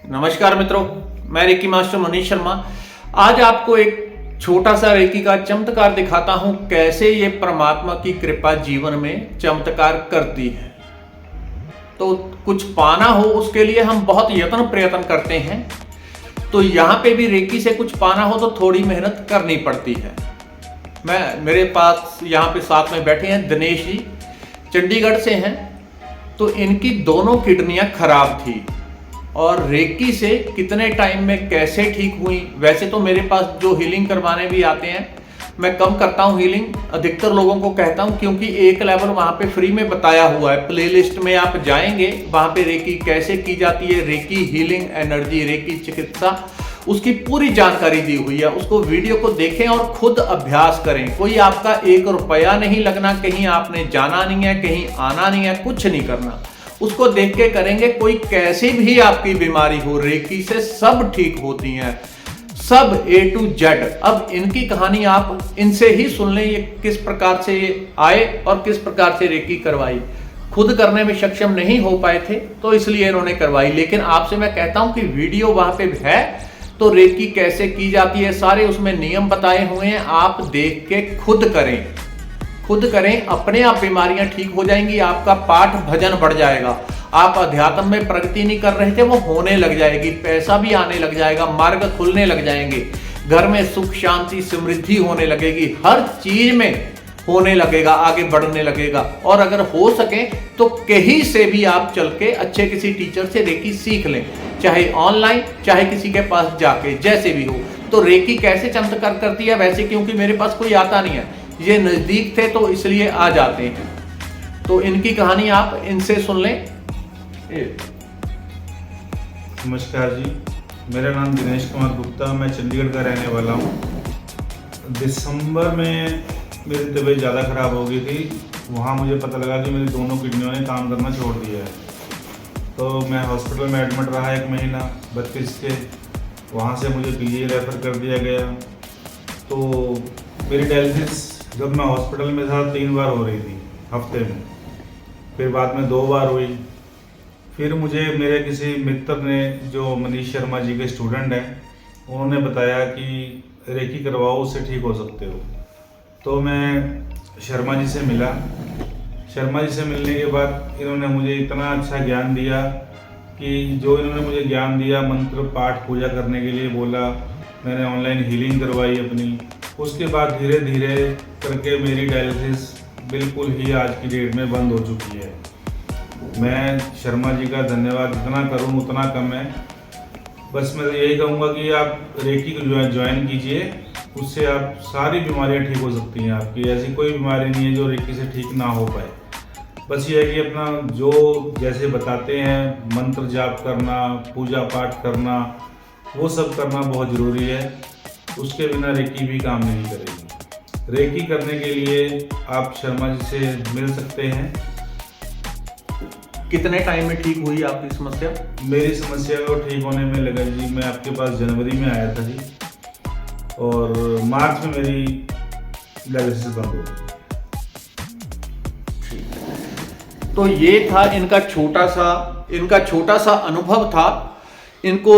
नमस्कार मित्रों, मैं रेकी मास्टर मनीष शर्मा। आज आपको एक छोटा सा रेकी का चमत्कार दिखाता हूं, कैसे ये परमात्मा की कृपा जीवन में चमत्कार करती है। तो कुछ पाना हो उसके लिए हम बहुत यत्न प्रयत्न करते हैं, तो यहां पे भी रेकी से कुछ पाना हो तो थोड़ी मेहनत करनी पड़ती है। मेरे पास यहाँ पे साथ में बैठे हैं दिनेश जी, चंडीगढ़ से हैं। तो इनकी दोनों किडनियां खराब थी और रेकी से कितने टाइम में कैसे ठीक हुई। वैसे तो मेरे पास जो हीलिंग करवाने भी आते हैं, मैं कम करता हूं हीलिंग, अधिकतर लोगों को कहता हूं, क्योंकि एक लेवल वहां पे फ्री में बताया हुआ है। प्लेलिस्ट में आप जाएंगे, वहां पे रेकी कैसे की जाती है, रेकी हीलिंग एनर्जी, रेकी चिकित्सा, उसकी पूरी जानकारी दी हुई है। उसको वीडियो को देखें और खुद अभ्यास करें। कोई आपका 1 रुपया नहीं लगना, कहीं आपने जाना नहीं है, कहीं आना नहीं है, कुछ नहीं करना। उसको देख के करेंगे। कोई कैसी भी आपकी बीमारी हो, रेकी से सब ठीक होती हैं, सब A to Z। अब इनकी कहानी आप इनसे ही सुन लें, ये किस प्रकार से ये आए और किस प्रकार से रेकी करवाई। खुद करने में सक्षम नहीं हो पाए थे तो इसलिए इन्होंने करवाई। लेकिन आपसे मैं कहता हूं कि वीडियो वहां पे है, तो रेकी कैसे की जाती है सारे उसमें नियम बताए हुए हैं। आप देख के खुद करें, अपने आप बीमारियां ठीक हो जाएंगी। आपका पाठ भजन बढ़ जाएगा। आप अध्यात्म में प्रगति नहीं कर रहे थे, वो होने लग जाएगी। पैसा भी आने लग जाएगा, मार्ग खुलने लग जाएंगे, घर में सुख शांति समृद्धि होने लगेगी, हर चीज में होने लगेगा, आगे बढ़ने लगेगा। और अगर हो सके तो कहीं से भी आप चल के अच्छे किसी टीचर से रेकी सीख लें, चाहे ऑनलाइन चाहे किसी के पास जाके, जैसे भी हो। तो रेकी कैसे चमत्कार करती है, वैसे क्योंकि मेरे पास कोई आता नहीं है, ये नजदीक थे तो इसलिए आ जाते हैं। तो इनकी कहानी आप इनसे सुन लें। नमस्कार जी, मेरा नाम दिनेश कुमार गुप्ता, मैं चंडीगढ़ का रहने वाला हूँ। दिसंबर में मेरी तबीयत ज़्यादा ख़राब हो गई थी। वहाँ मुझे पता लगा कि मेरी दोनों किडनियों ने काम करना छोड़ दिया है। तो मैं हॉस्पिटल में एडमिट रहा 1 महीना 32 के। वहाँ से मुझे PGI रेफ़र कर दिया गया। तो मेरी डायलिसिस जब मैं हॉस्पिटल में था 3 बार हो रही थी हफ्ते में, फिर बाद में 2 बार हुई। फिर मुझे मेरे किसी मित्र ने, जो मनीष शर्मा जी के स्टूडेंट हैं, उन्होंने बताया कि रेकी करवाओ, उससे ठीक हो सकते हो। तो मैं शर्मा जी से मिला। शर्मा जी से मिलने के बाद इन्होंने मुझे इतना अच्छा ज्ञान दिया कि जो इन्होंने मुझे ज्ञान दिया, मंत्र पाठ पूजा करने के लिए बोला, मैंने ऑनलाइन हीलिंग करवाई अपनी। उसके बाद धीरे धीरे करके मेरी डायलिसिस बिल्कुल ही आज की डेट में बंद हो चुकी है। मैं शर्मा जी का धन्यवाद जितना करूं उतना कम है। बस मैं यही कहूँगा कि आप रेकी को ज्वाइन कीजिए, उससे आप सारी बीमारियां ठीक हो सकती हैं। आपकी ऐसी कोई बीमारी नहीं है जो रेकी से ठीक ना हो पाए। बस ये है कि अपना जो जैसे बताते हैं, मंत्र जाप करना, पूजा पाठ करना, वो सब करना बहुत ज़रूरी है। उसके बिना रेकी भी काम नहीं करेगी। रेकी करने के लिए आप शर्मा जी से मिल सकते हैं। कितने टाइम में ठीक हुई आपकी समस्या? मेरी समस्या को ठीक होने में लगा जी, मैं आपके पास जनवरी में आया था जी, और मार्च में मेरी डायलिसिस बंद हो गई। तो ये था इनका छोटा सा अनुभव था। इनको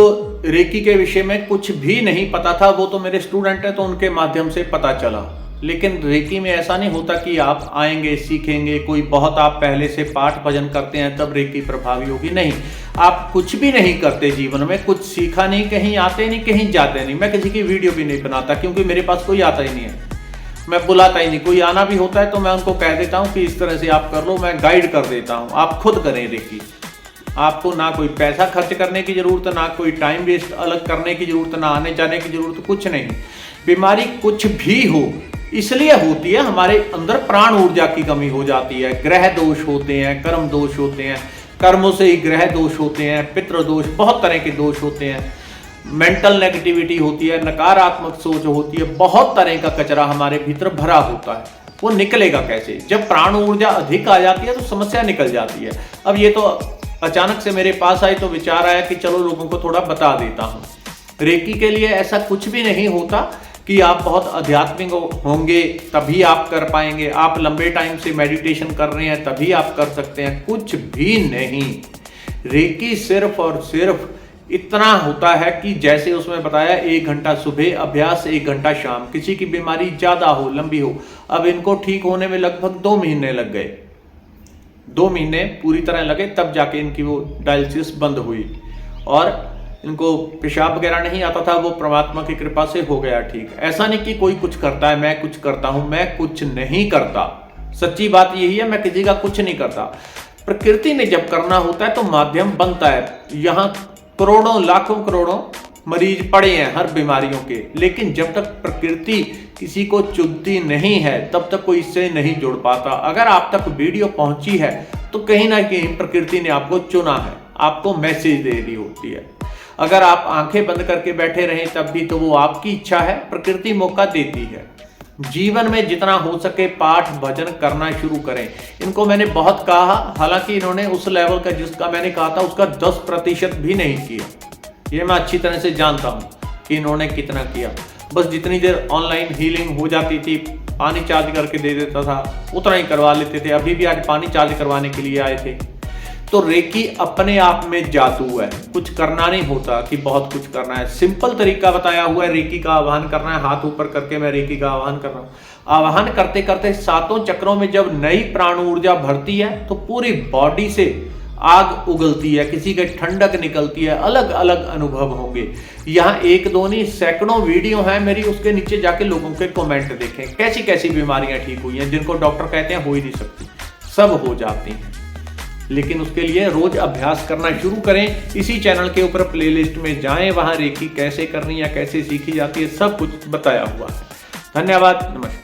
रेकी के विषय में कुछ भी नहीं पता था। वो तो मेरे स्टूडेंट हैं तो उनके माध्यम से पता चला। लेकिन रेकी में ऐसा नहीं होता कि आप आएंगे सीखेंगे, कोई बहुत आप पहले से पाठ भजन करते हैं तब रेकी प्रभावी होगी, नहीं। आप कुछ भी नहीं करते जीवन में, कुछ सीखा नहीं, कहीं आते नहीं, कहीं जाते नहीं। मैं किसी की वीडियो भी नहीं बनाता, क्योंकि मेरे पास कोई आता ही नहीं है, मैं बुलाता ही नहीं। कोई आना भी होता है तो मैं उनको कह देता हूँ कि इस तरह से आप कर लो, मैं गाइड कर देता हूँ, आप खुद करें रेकी। आपको ना कोई पैसा खर्च करने की जरूरत, ना कोई टाइम वेस्ट अलग करने की जरूरत, ना आने जाने की जरूरत, कुछ नहीं। बीमारी कुछ भी हो इसलिए होती है, हमारे अंदर प्राण ऊर्जा की कमी हो जाती है, ग्रह दोष होते हैं, कर्म दोष होते हैं, कर्मों से ही ग्रह दोष होते हैं, पितृ दोष, बहुत तरह के दोष होते हैं, मेंटल नेगेटिविटी होती है, नकारात्मक सोच होती है, बहुत तरह का कचरा हमारे भीतर भरा होता है। वो निकलेगा कैसे? जब प्राण ऊर्जा अधिक आ जाती है तो समस्या निकल जाती है। अब ये तो अचानक से मेरे पास आई तो विचार आया कि चलो लोगों को थोड़ा बता देता हूँ। रेकी के लिए ऐसा कुछ भी नहीं होता कि आप बहुत आध्यात्मिक होंगे तभी आप कर पाएंगे, आप लंबे टाइम से मेडिटेशन कर रहे हैं तभी आप कर सकते हैं, कुछ भी नहीं। रेकी सिर्फ और सिर्फ इतना होता है कि जैसे उसमें बताया 1 घंटा सुबह अभ्यास, 1 घंटा शाम। किसी की बीमारी ज्यादा हो, लंबी हो, अब इनको ठीक होने में लगभग 2 महीने लग गए, 2 महीने पूरी तरह लगे, तब जाके इनकी वो डायलिसिस बंद हुई और इनको पेशाब वगैरह नहीं आता था, वो परमात्मा की कृपा से हो गया ठीक। ऐसा नहीं कि कोई कुछ करता है, मैं कुछ करता हूं, मैं कुछ नहीं करता। सच्ची बात यही है, मैं किसी का कुछ नहीं करता। प्रकृति ने जब करना होता है तो माध्यम बनता है। यहाँ करोड़ों लाखों करोड़ों मरीज पड़े हैं हर बीमारियों के, लेकिन जब तक प्रकृति किसी को चुनती नहीं है तब तक कोई इससे नहीं जुड़ पाता। अगर आप तक वीडियो पहुंची है तो कहीं ना कहीं प्रकृति ने आपको चुना है, आपको मैसेज दे दी होती है। अगर आप आंखें बंद करके बैठे रहें तब भी तो वो आपकी इच्छा है, प्रकृति मौका देती है। जीवन में जितना हो सके पाठ भजन करना शुरू करें। इनको मैंने बहुत कहा, हालांकि इन्होंने उस लेवल का जिसका मैंने कहा था उसका 10% भी नहीं किया। ये मैं अच्छी तरह से जानता हूं कि इन्होंने कितना किया। बस जितनी देर ऑनलाइन हीलिंग हो जाती थी, पानी चार्ज करके दे देता था, उतना ही करवा लेते थे। अभी भी आज पानी चार्ज करवाने के लिए आए थे। तो रेकी अपने आप में जादू है, कुछ करना नहीं होता कि बहुत कुछ करना है। सिंपल तरीका बताया हुआ है रेकी का आवाहन करना है। हाथ ऊपर करके मैं रेकी का आवाहन कर रहा हूं। आवाहन करते करते 7 चक्रों में जब नई प्राण ऊर्जा भरती है तो पूरी बॉडी से आग उगलती है, किसी के ठंडक निकलती है, अलग अलग अनुभव होंगे। यहाँ 1-2 नहीं सैकड़ों वीडियो हैं मेरी, उसके नीचे जाके लोगों के कमेंट देखें कैसी कैसी बीमारियां ठीक हुई हैं, जिनको डॉक्टर कहते हैं हो ही नहीं सकती, सब हो जाती हैं। लेकिन उसके लिए रोज अभ्यास करना शुरू करें। इसी चैनल के ऊपर प्लेलिस्ट में जाएं, वहां रेकी कैसे करनी या कैसे सीखी जाती है सब कुछ बताया हुआ है। धन्यवाद, नमस्कार।